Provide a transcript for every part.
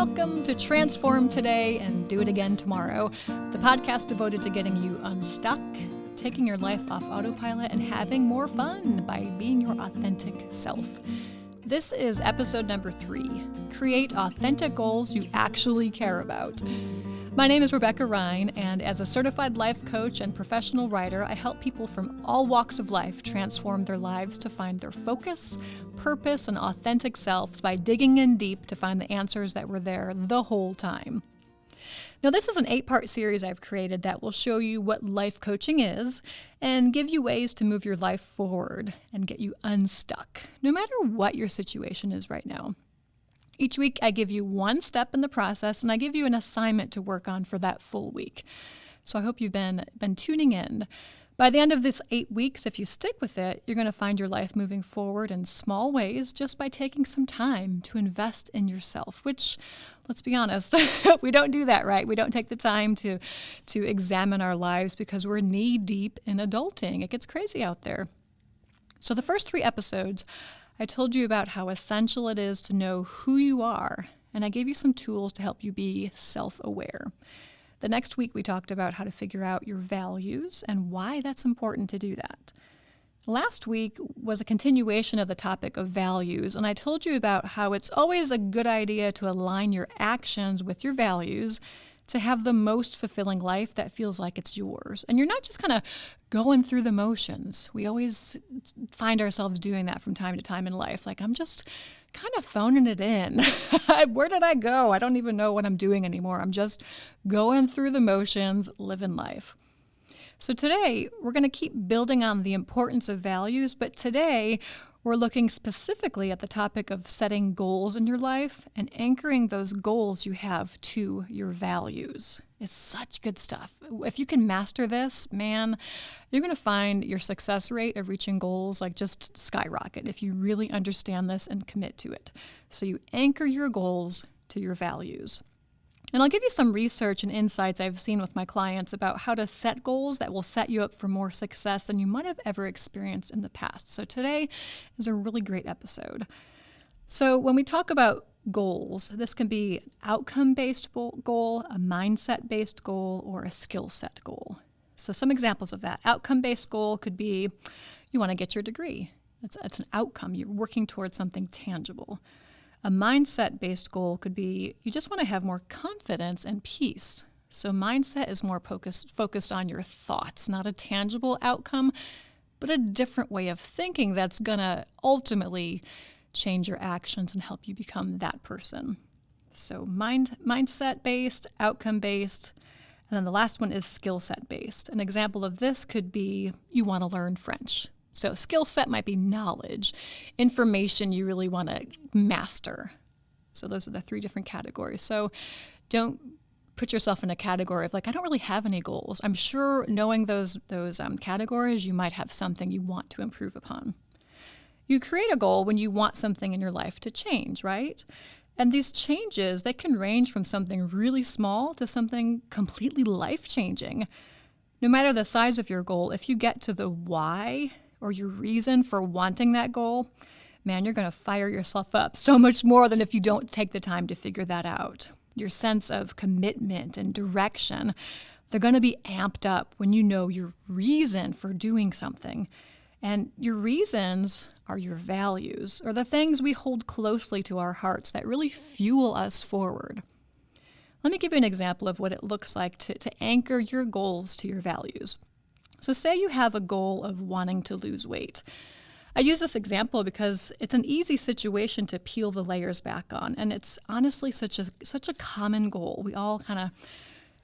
Welcome to Transform Today and Do It Again Tomorrow, the podcast devoted to getting you unstuck, taking your life off autopilot, and having more fun by being your authentic self. This is episode number 3, Create Authentic Goals You Actually Care About. My name is Rebecca Ryan, and as a certified life coach and professional writer, I help people from all walks of life transform their lives to find their focus, purpose, and authentic selves by digging in deep to find the answers that were there the whole time. Now, this is an 8-part series I've created that will show you what life coaching is and give you ways to move your life forward and get you unstuck, no matter what your situation is right now. Each week, I give you one step in the process, and I give you an assignment to work on for that full week. So I hope you've been tuning in. By the end of this 8 weeks, if you stick with it, you're going to find your life moving forward in small ways just by taking some time to invest in yourself, which, let's be honest, we don't do that, right? We don't take the time to examine our lives because we're knee-deep in adulting. It gets crazy out there. So the first 3 episodes, I told you about how essential it is to know who you are, and I gave you some tools to help you be self-aware. The next week, we talked about how to figure out your values and why that's important to do that. Last week was a continuation of the topic of values, and I told you about how it's always a good idea to align your actions with your values to have the most fulfilling life that feels like it's yours. And you're not just kind of going through the motions. We always find ourselves doing that from time to time in life. Like, I'm just kind of phoning it in. Where did I go? I don't even know what I'm doing anymore. I'm just going through the motions, living life. So today, we're going to keep building on the importance of values, but today, we're looking specifically at the topic of setting goals in your life and anchoring those goals you have to your values. It's such good stuff. If you can master this, man, you're going to find your success rate of reaching goals like just skyrocket if you really understand this and commit to it. So you anchor your goals to your values. And I'll give you some research and insights I've seen with my clients about how to set goals that will set you up for more success than you might have ever experienced in the past. So today is a really great episode. So when we talk about goals, this can be an outcome-based goal, a mindset-based goal, or a skill set goal. So some examples of that. Outcome-based goal could be you want to get your degree. It's an outcome. You're working towards something tangible. A mindset-based goal could be you just want to have more confidence and peace. So mindset is more focused on your thoughts, not a tangible outcome, but a different way of thinking that's going to ultimately change your actions and help you become that person. So mindset-based, outcome-based, and then the last one is skill set-based. An example of this could be you want to learn French. So skill set might be knowledge, information you really want to master. So those are the 3 different categories. So don't put yourself in a category of like, I don't really have any goals. I'm sure knowing those categories, you might have something you want to improve upon. You create a goal when you want something in your life to change, right? And these changes, they can range from something really small to something completely life-changing. No matter the size of your goal, if you get to the why, or your reason for wanting that goal, man, you're going to fire yourself up so much more than if you don't take the time to figure that out. Your sense of commitment and direction, they're going to be amped up when you know your reason for doing something. And your reasons are your values, or the things we hold closely to our hearts that really fuel us forward. Let me give you an example of what it looks like to anchor your goals to your values. So say you have a goal of wanting to lose weight. I use this example because it's an easy situation to peel the layers back on, and it's honestly such a common goal. We all kind of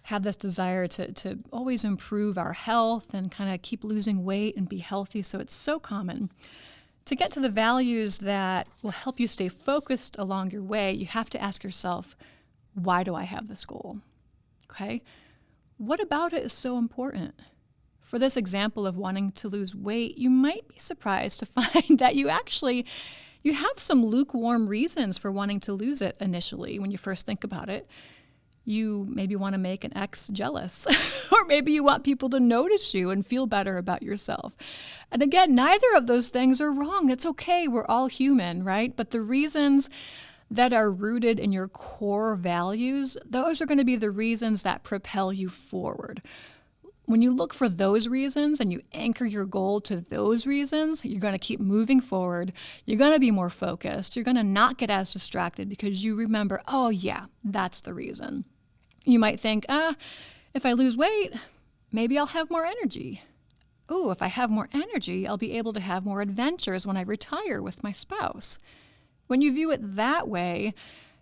have this desire to always improve our health and kind of keep losing weight and be healthy, so it's so common. To get to the values that will help you stay focused along your way, you have to ask yourself, why do I have this goal? Okay? What about it is so important? For this example of wanting to lose weight, you might be surprised to find that you have some lukewarm reasons for wanting to lose it initially when you first think about it. You maybe want to make an ex jealous, or maybe you want people to notice you and feel better about yourself. And again, neither of those things are wrong. It's okay. We're all human, right? But the reasons that are rooted in your core values, those are going to be the reasons that propel you forward. When you look for those reasons and you anchor your goal to those reasons, you're going to keep moving forward. You're going to be more focused. You're going to not get as distracted because you remember, oh yeah, that's the reason. You might think, if I lose weight, maybe I'll have more energy. Oh, if I have more energy, I'll be able to have more adventures when I retire with my spouse. When you view it that way,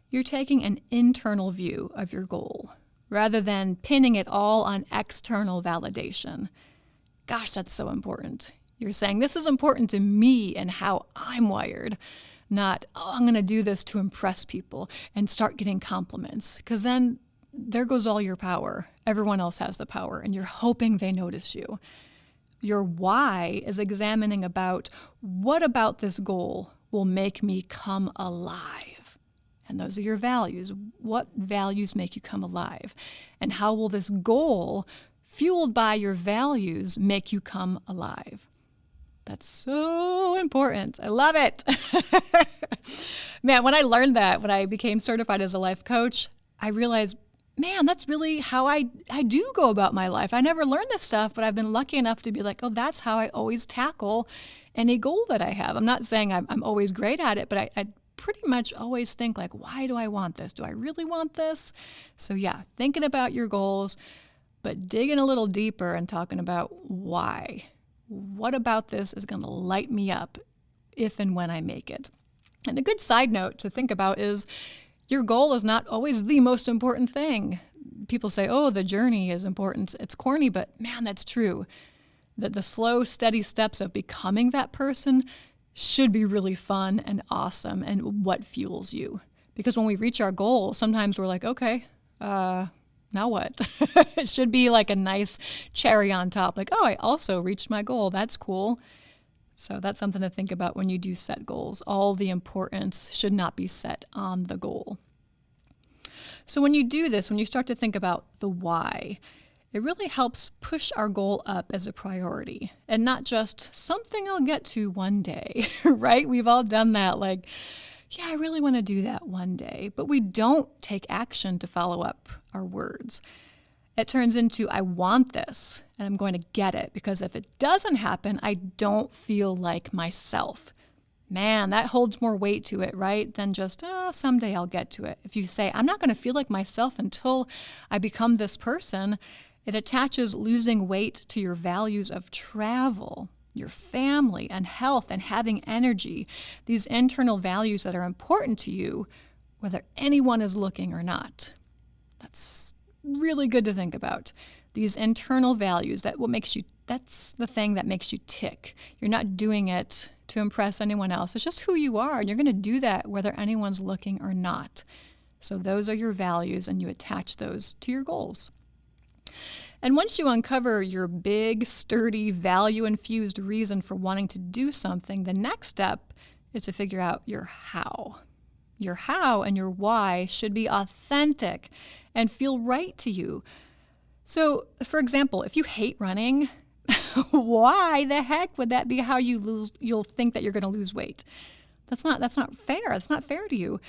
you're taking an internal view of your goal rather than pinning it all on external validation. Gosh, that's so important. You're saying, this is important to me and how I'm wired, not, I'm going to do this to impress people and start getting compliments, because then there goes all your power. Everyone else has the power, and you're hoping they notice you. Your why is examining about what about this goal will make me come alive. And those are your values. What values make you come alive? And how will this goal, fueled by your values, make you come alive? That's so important. I love it. Man, when I learned that, when I became certified as a life coach, I realized, man, that's really how I do go about my life. I never learned this stuff, but I've been lucky enough to be like, oh, that's how I always tackle any goal that I have. I'm not saying I'm always great at it, but I pretty much always think like, why do I want this? Do I really want this? So yeah, thinking about your goals, but digging a little deeper and talking about why. What about this is going to light me up if and when I make it? And a good side note to think about is your goal is not always the most important thing. People say, oh, the journey is important. It's corny, but man, that's true. That the slow, steady steps of becoming that person should be really fun and awesome and what fuels you. Because when we reach our goal, sometimes we're like, okay, now what? It should be like a nice cherry on top. Like, oh, I also reached my goal. That's cool. So that's something to think about when you do set goals. All the importance should not be set on the goal. So when you do this, when you start to think about the why, it really helps push our goal up as a priority and not just something I'll get to one day, right? We've all done that. Like, yeah, I really want to do that one day, but we don't take action to follow up our words. It turns into, I want this and I'm going to get it, because if it doesn't happen, I don't feel like myself. Man, that holds more weight to it, right? Than just, someday I'll get to it. If you say, I'm not going to feel like myself until I become this person, it attaches losing weight to your values of travel, your family, and health, and having energy. These internal values that are important to you, whether anyone is looking or not. That's really good to think about. These internal values, that's the thing that makes you tick. You're not doing it to impress anyone else. It's just who you are, and you're going to do that whether anyone's looking or not. So those are your values, and you attach those to your goals. And once you uncover your big, sturdy, value-infused reason for wanting to do something, the next step is to figure out your how. Your how and your why should be authentic and feel right to you. So, for example, if you hate running, why the heck would that be how you'll think that you're going to lose weight? That's not fair. That's not fair to you.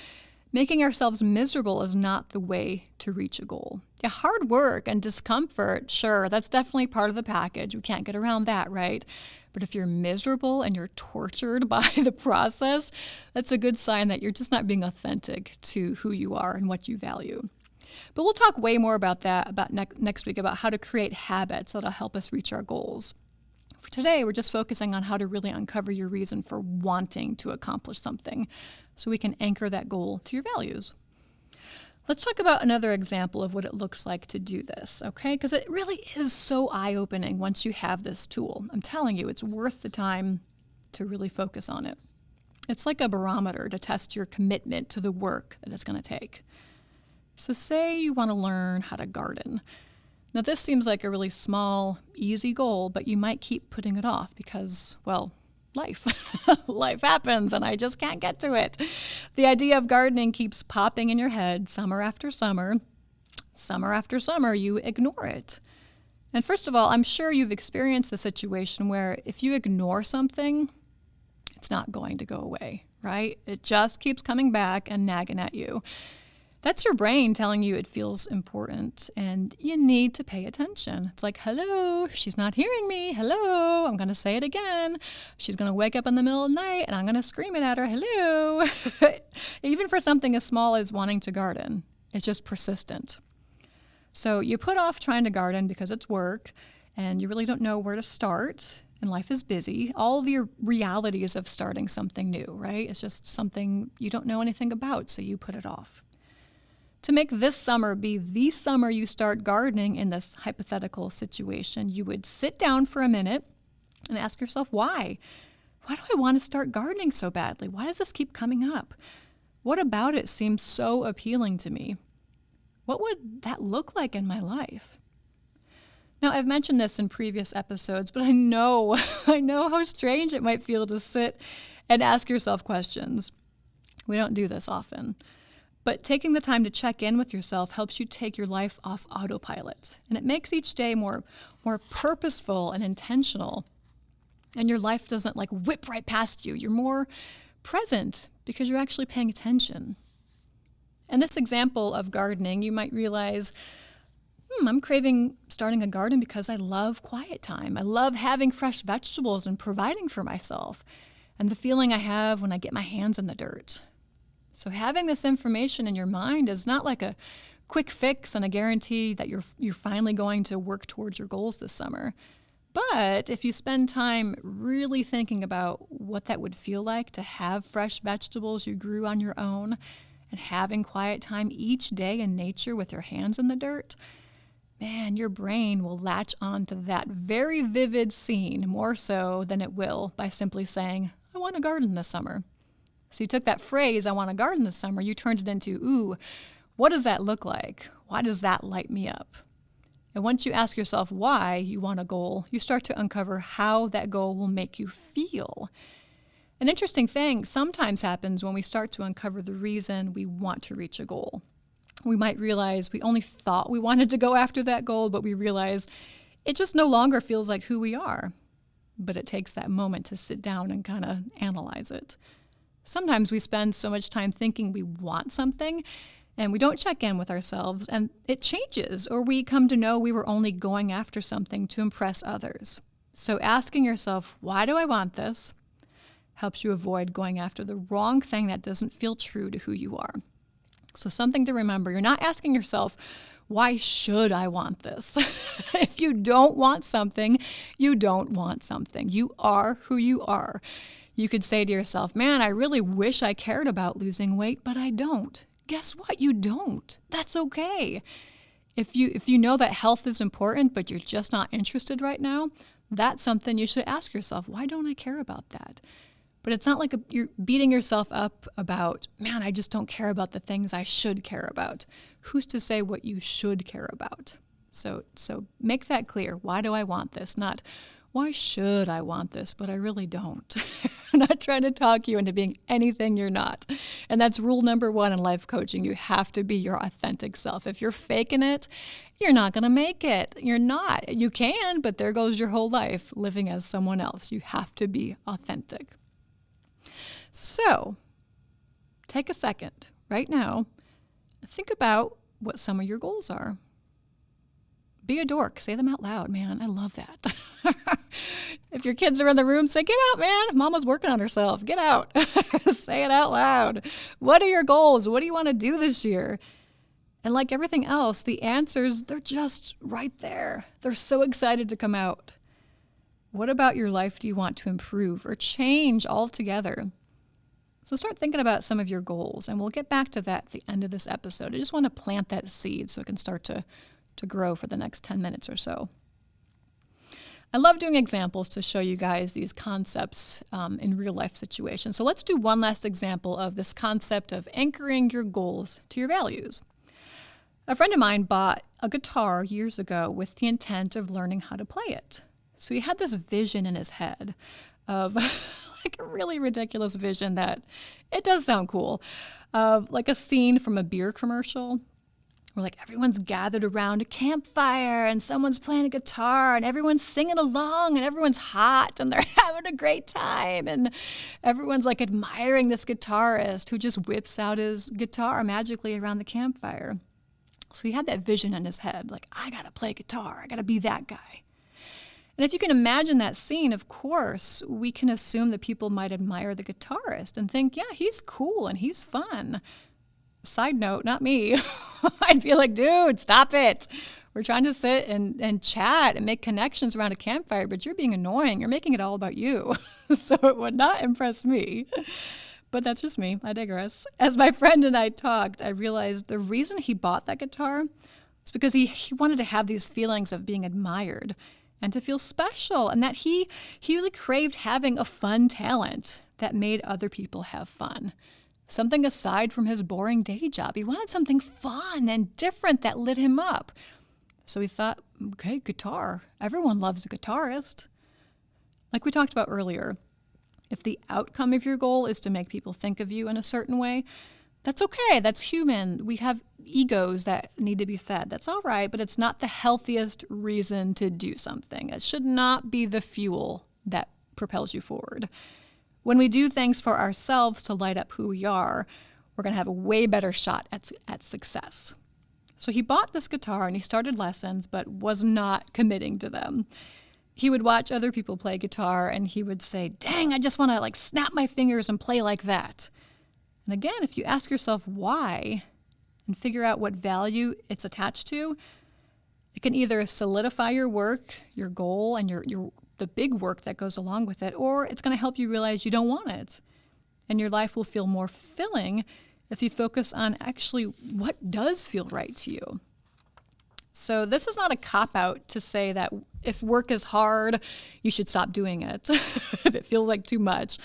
Making ourselves miserable is not the way to reach a goal. Yeah, hard work and discomfort, sure, that's definitely part of the package. We can't get around that, right? But if you're miserable and you're tortured by the process, that's a good sign that you're just not being authentic to who you are and what you value. But we'll talk way more about that next week, about how to create habits that'll help us reach our goals. For today, we're just focusing on how to really uncover your reason for wanting to accomplish something so we can anchor that goal to your values. Let's talk about another example of what it looks like to do this, okay? Because it really is so eye-opening once you have this tool. I'm telling you, it's worth the time to really focus on it. It's like a barometer to test your commitment to the work that it's going to take. So say you want to learn how to garden. Now this seems like a really small, easy goal, but you might keep putting it off because, well, life. Life happens and I just can't get to it. The idea of gardening keeps popping in your head summer after summer. Summer after summer, you ignore it. And first of all, I'm sure you've experienced the situation where if you ignore something, it's not going to go away, right? It just keeps coming back and nagging at you. That's your brain telling you it feels important and you need to pay attention. It's like, hello, she's not hearing me. Hello, I'm going to say it again. She's going to wake up in the middle of the night and I'm going to scream it at her. Hello. Even for something as small as wanting to garden, it's just persistent. So you put off trying to garden because it's work and you really don't know where to start and life is busy. All of your realities of starting something new, right? It's just something you don't know anything about, so you put it off. To make this summer be the summer you start gardening in this hypothetical situation, you would sit down for a minute and ask yourself, why? Why do I want to start gardening so badly? Why does this keep coming up? What about it seems so appealing to me? What would that look like in my life? Now, I've mentioned this in previous episodes, but I know how strange it might feel to sit and ask yourself questions. We don't do this often. But taking the time to check in with yourself helps you take your life off autopilot. And it makes each day more purposeful and intentional. And your life doesn't like whip right past you. You're more present because you're actually paying attention. In this example of gardening, you might realize, I'm craving starting a garden because I love quiet time. I love having fresh vegetables and providing for myself. And the feeling I have when I get my hands in the dirt. So having this information in your mind is not like a quick fix and a guarantee that you're finally going to work towards your goals this summer. But if you spend time really thinking about what that would feel like to have fresh vegetables you grew on your own and having quiet time each day in nature with your hands in the dirt, man, your brain will latch on to that very vivid scene more so than it will by simply saying, I want to garden this summer. So you took that phrase, I want to garden this summer, you turned it into, ooh, what does that look like? Why does that light me up? And once you ask yourself why you want a goal, you start to uncover how that goal will make you feel. An interesting thing sometimes happens when we start to uncover the reason we want to reach a goal. We might realize we only thought we wanted to go after that goal, but we realize it just no longer feels like who we are. But it takes that moment to sit down and kind of analyze it. Sometimes we spend so much time thinking we want something and we don't check in with ourselves and it changes, or we come to know we were only going after something to impress others. So asking yourself, why do I want this? Helps you avoid going after the wrong thing that doesn't feel true to who you are. So something to remember, you're not asking yourself, why should I want this? If you don't want something, you don't want something. You are who you are. You could say to yourself, man, I really wish I cared about losing weight, but I don't. Guess what? You don't. That's okay. If you know that health is important, but you're just not interested right now, that's something you should ask yourself, why don't I care about that? But it's not like you're beating yourself up about, man, I just don't care about the things I should care about. Who's to say what you should care about? So make that clear. Why do I want this? Not, why should I want this? But I really don't. I'm not trying to talk you into being anything you're not. And that's rule number 1 in life coaching. You have to be your authentic self. If you're faking it, you're not going to make it. You're not. You can, but there goes your whole life living as someone else. You have to be authentic. So take a second right now. Think about what some of your goals are. Be a dork. Say them out loud, man. I love that. If your kids are in the room, say, get out, man. Mama's working on herself. Get out. Say it out loud. What are your goals? What do you want to do this year? And like everything else, the answers, they're just right there. They're so excited to come out. What about your life do you want to improve or change altogether? So start thinking about some of your goals, and we'll get back to that at the end of this episode. I just want to plant that seed so it can start to grow for the next 10 minutes or so. I love doing examples to show you guys these concepts in real life situations. So let's do one last example of this concept of anchoring your goals to your values. A friend of mine bought a guitar years ago with the intent of learning how to play it. So he had this vision in his head of like a really ridiculous vision that it does sound cool, of like a scene from a beer commercial where like everyone's gathered around a campfire and someone's playing a guitar and everyone's singing along and everyone's hot and they're having a great time and everyone's like admiring this guitarist who just whips out his guitar magically around the campfire. So he had that vision in his head, like, I gotta play guitar, I gotta be that guy. And if you can imagine that scene, of course, we can assume that people might admire the guitarist and think, yeah, he's cool and he's fun. Side note, not me. I'd be like, dude, stop it. We're trying to sit and chat and make connections around a campfire, but you're being annoying. You're making it all about you. So it would not impress me. But that's just me. I digress. As my friend and I talked, I realized the reason he bought that guitar was because he wanted to have these feelings of being admired and to feel special, and that he really craved having a fun talent that made other people have fun. Something aside from his boring day job. He wanted something fun and different that lit him up. So he thought, okay, guitar. Everyone loves a guitarist. Like we talked about earlier, if the outcome of your goal is to make people think of you in a certain way, that's okay. That's human. We have egos that need to be fed. That's all right, but it's not the healthiest reason to do something. It should not be the fuel that propels you forward. When we do things for ourselves to light up who we are, we're going to have a way better shot at success. So he bought this guitar and he started lessons, but was not committing to them. He would watch other people play guitar and he would say, dang, I just want to like snap my fingers and play like that. And again, if you ask yourself why and figure out what value it's attached to, it can either solidify your work, your goal, and the big work that goes along with it, or it's going to help you realize you don't want it. And your life will feel more fulfilling if you focus on actually what does feel right to you. So this is not a cop-out to say that if work is hard, you should stop doing it if it feels like too much,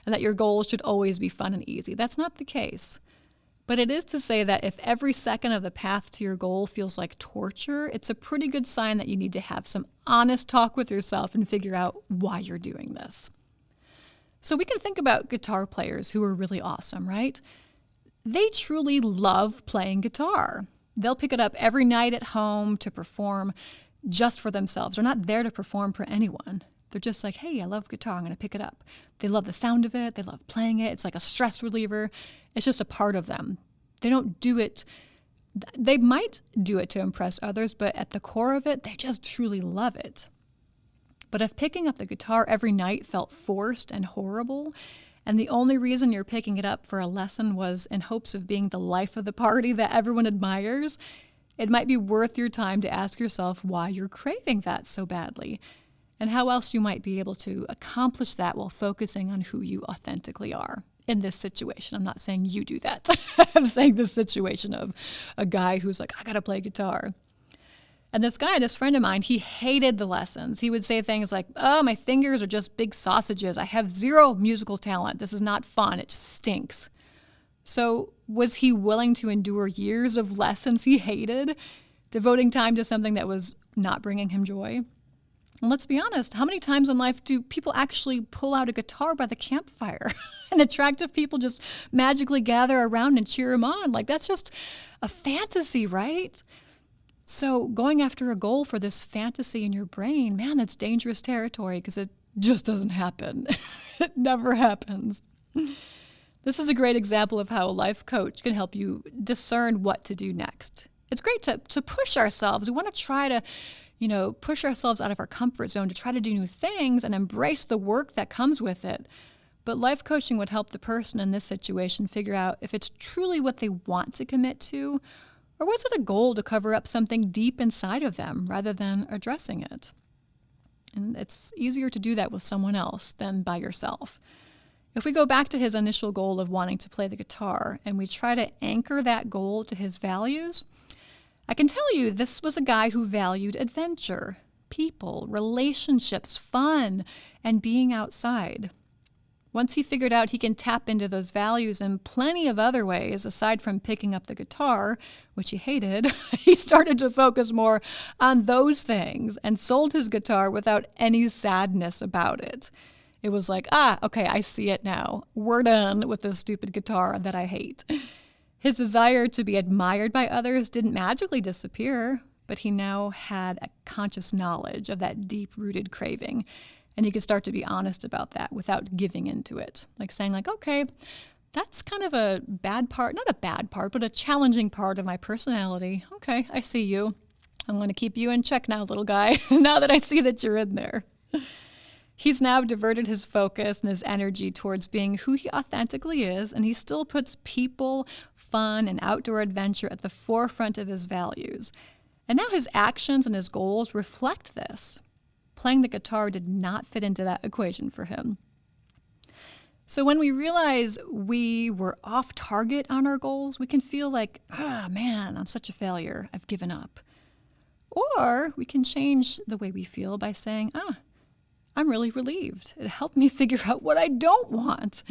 and that your goals should always be fun and easy. That's not the case. But it is to say that if every second of the path to your goal feels like torture, it's a pretty good sign that you need to have some honest talk with yourself and figure out why you're doing this. So we can think about guitar players who are really awesome, right? They truly love playing guitar. They'll pick it up every night at home to perform just for themselves. They're not there to perform for anyone. They're just like, hey, I love guitar, I'm going to pick it up. They love the sound of it. They love playing it. It's like a stress reliever. It's just a part of them. They don't do it. They might do it to impress others, but at the core of it, they just truly love it. But if picking up the guitar every night felt forced and horrible, and the only reason you're picking it up for a lesson was in hopes of being the life of the party that everyone admires, it might be worth your time to ask yourself why you're craving that so badly, and how else you might be able to accomplish that while focusing on who you authentically are in this situation. I'm not saying you do that. I'm saying this situation of a guy who's like, I gotta play guitar. And this friend of mine, he hated the lessons. He would say things like, oh, my fingers are just big sausages. I have zero musical talent. This is not fun. It just stinks. So was he willing to endure years of lessons he hated, devoting time to something that was not bringing him joy? And let's be honest, how many times in life do people actually pull out a guitar by the campfire and attractive people just magically gather around and cheer him on? Like, that's just a fantasy, right? So going after a goal for this fantasy in your brain, man, that's dangerous territory because it just doesn't happen. It never happens. This is a great example of how a life coach can help you discern what to do next. It's great to push ourselves. We want to try to push ourselves out of our comfort zone to try to do new things and embrace the work that comes with it. But life coaching would help the person in this situation figure out if it's truly what they want to commit to, or was it a goal to cover up something deep inside of them rather than addressing it? And it's easier to do that with someone else than by yourself. If we go back to his initial goal of wanting to play the guitar and we try to anchor that goal to his values, I can tell you this was a guy who valued adventure, people, relationships, fun, and being outside. Once he figured out he can tap into those values in plenty of other ways aside from picking up the guitar, which he hated, he started to focus more on those things and sold his guitar without any sadness about it. It was like, okay, I see it now. We're done with this stupid guitar that I hate. His desire to be admired by others didn't magically disappear, but he now had a conscious knowledge of that deep-rooted craving. And he could start to be honest about that without giving into it. Like saying okay, that's kind of a bad part, not a bad part, but a challenging part of my personality. Okay, I see you. I'm going to keep you in check now, little guy, now that I see that you're in there. He's now diverted his focus and his energy towards being who he authentically is, and he still puts people, fun, and outdoor adventure at the forefront of his values. And now his actions and his goals reflect this. Playing the guitar did not fit into that equation for him. So when we realize we were off target on our goals, we can feel like, man, I'm such a failure. I've given up. Or we can change the way we feel by saying, I'm really relieved. It helped me figure out what I don't want.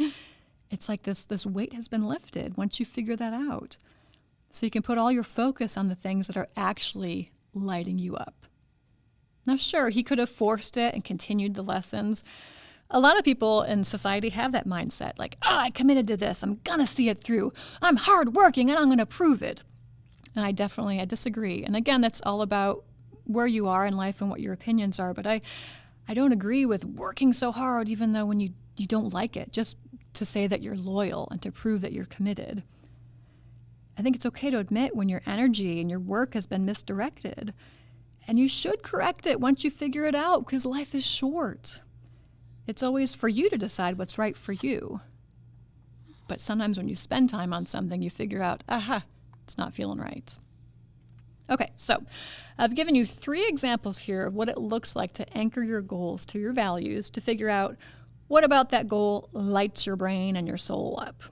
It's like this weight has been lifted once you figure that out. So you can put all your focus on the things that are actually lighting you up. Now, sure, he could have forced it and continued the lessons. A lot of people in society have that mindset, like, I committed to this. I'm going to see it through. I'm hardworking and I'm going to prove it. And I disagree. And again, that's all about where you are in life and what your opinions are. But I don't agree with working so hard, even though when you don't like it, just to say that you're loyal and to prove that you're committed. I think it's okay to admit when your energy and your work has been misdirected. And you should correct it once you figure it out, because life is short. It's always for you to decide what's right for you. But sometimes when you spend time on something, you figure out, it's not feeling right. Okay, so I've given you 3 examples here of what it looks like to anchor your goals to your values to figure out what about that goal lights your brain and your soul up.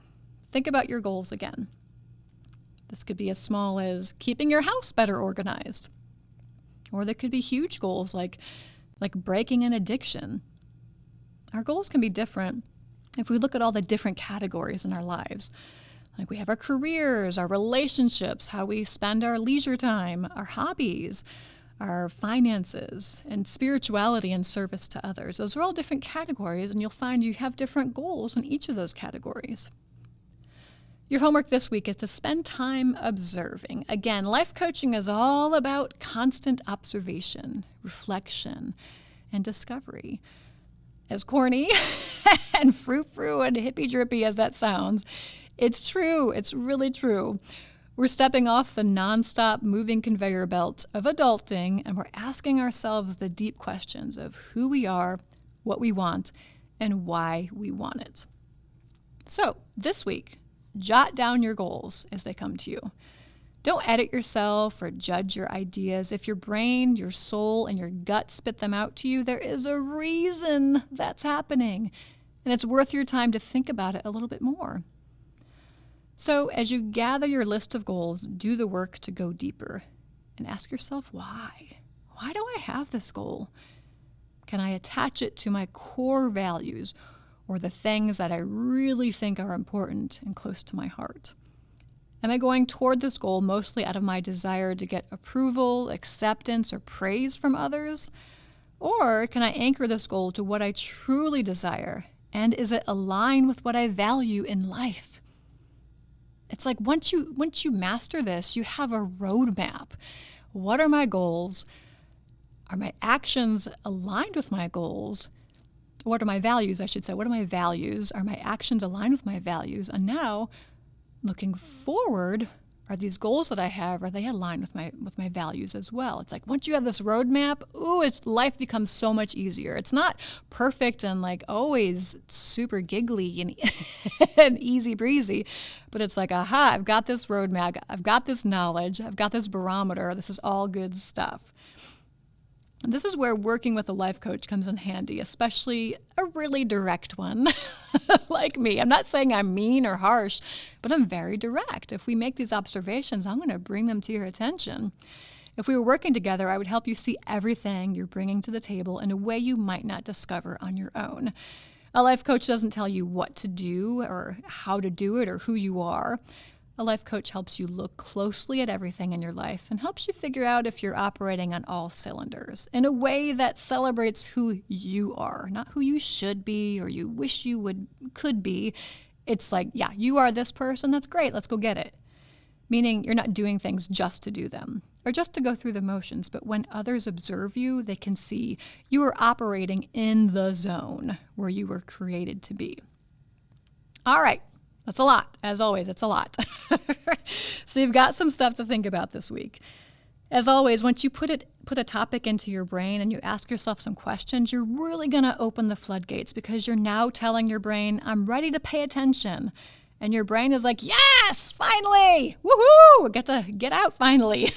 Think about your goals again. This could be as small as keeping your house better organized. Or there could be huge goals like breaking an addiction. Our goals can be different if we look at all the different categories in our lives. Like we have our careers, our relationships, how we spend our leisure time, our hobbies, our finances, and spirituality and service to others. Those are all different categories, and you'll find you have different goals in each of those categories. Your homework this week is to spend time observing. Again, life coaching is all about constant observation, reflection, and discovery. As corny and frou-frou and hippy-drippy as that sounds, it's true. It's really true. We're stepping off the nonstop moving conveyor belt of adulting, and we're asking ourselves the deep questions of who we are, what we want, and why we want it. So this week, jot down your goals as they come to you. Don't edit yourself or judge your ideas. If your brain, your soul, and your gut spit them out to you, there is a reason that's happening, and it's worth your time to think about it a little bit more. So as you gather your list of goals, do the work to go deeper and ask yourself why. Why do I have this goal? Can I attach it to my core values or the things that I really think are important and close to my heart? Am I going toward this goal mostly out of my desire to get approval, acceptance, or praise from others? Or can I anchor this goal to what I truly desire? And is it aligned with what I value in life? It's like once you master this, you have a roadmap. What are my goals? Are my actions aligned with my goals? What are my values, I should say? What are my values? Are my actions aligned with my values? And now, looking forward, are these goals that I have, are they aligned with my values as well? It's like once you have this roadmap, life becomes so much easier. It's not perfect and like always super giggly and, and easy breezy, but it's like, I've got this roadmap, I've got this knowledge, I've got this barometer, this is all good stuff. And this is where working with a life coach comes in handy, especially a really direct one like me. I'm not saying I'm mean or harsh, but I'm very direct. If we make these observations, I'm going to bring them to your attention. If we were working together, I would help you see everything you're bringing to the table in a way you might not discover on your own. A life coach doesn't tell you what to do or how to do it or who you are. A life coach helps you look closely at everything in your life and helps you figure out if you're operating on all cylinders in a way that celebrates who you are, not who you should be or you wish you could be. It's like, yeah, you are this person. That's great. Let's go get it. meaning you're not doing things just to do them or just to go through the motions, but when others observe you, they can see you are operating in the zone where you were created to be. All right, that's a lot. As always, it's a lot. So you've got some stuff to think about this week. As always, once you put a topic into your brain and you ask yourself some questions, you're really going to open the floodgates because you're now telling your brain, I'm ready to pay attention. And your brain is like, yes, finally, woohoo, get to get out finally.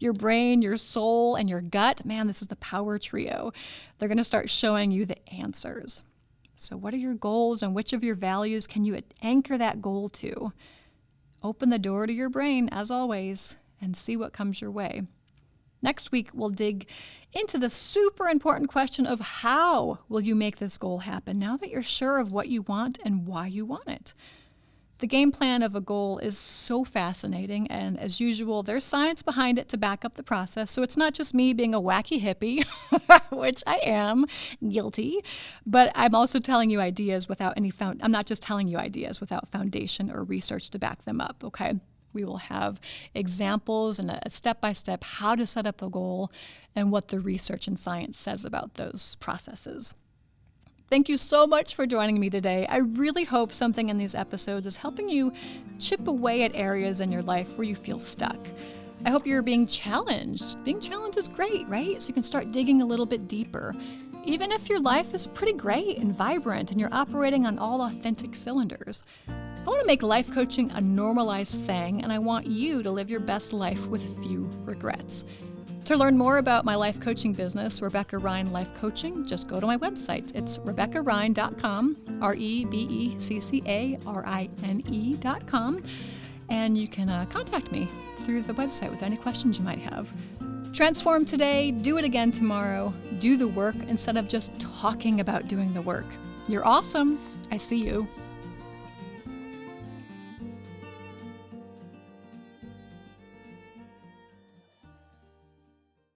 Your brain, your soul, and your gut, man, this is the power trio. They're going to start showing you the answers. So what are your goals and which of your values can you anchor that goal to? Open the door to your brain, as always, and see what comes your way. Next week, we'll dig into the super important question of how will you make this goal happen now that you're sure of what you want and why you want it. The game plan of a goal is so fascinating, and as usual, there's science behind it to back up the process, so it's not just me being a wacky hippie, which I am, guilty, but I'm also telling you ideas without I'm not just telling you ideas without foundation or research to back them up, okay? We will have examples and a step-by-step how to set up a goal and what the research and science says about those processes. Thank you so much for joining me today. I really hope something in these episodes is helping you chip away at areas in your life where you feel stuck. I hope you're being challenged. Being challenged is great, right? So you can start digging a little bit deeper. Even if your life is pretty great and vibrant and you're operating on all authentic cylinders. I want to make life coaching a normalized thing, and I want you to live your best life with few regrets. To learn more about my life coaching business, Rebecca Rhine Life Coaching, just go to my website. It's RebeccaRhine.com, RebeccaRine.com, and you can contact me through the website with any questions you might have. Transform today, do it again tomorrow. Do the work instead of just talking about doing the work. You're awesome. I see you.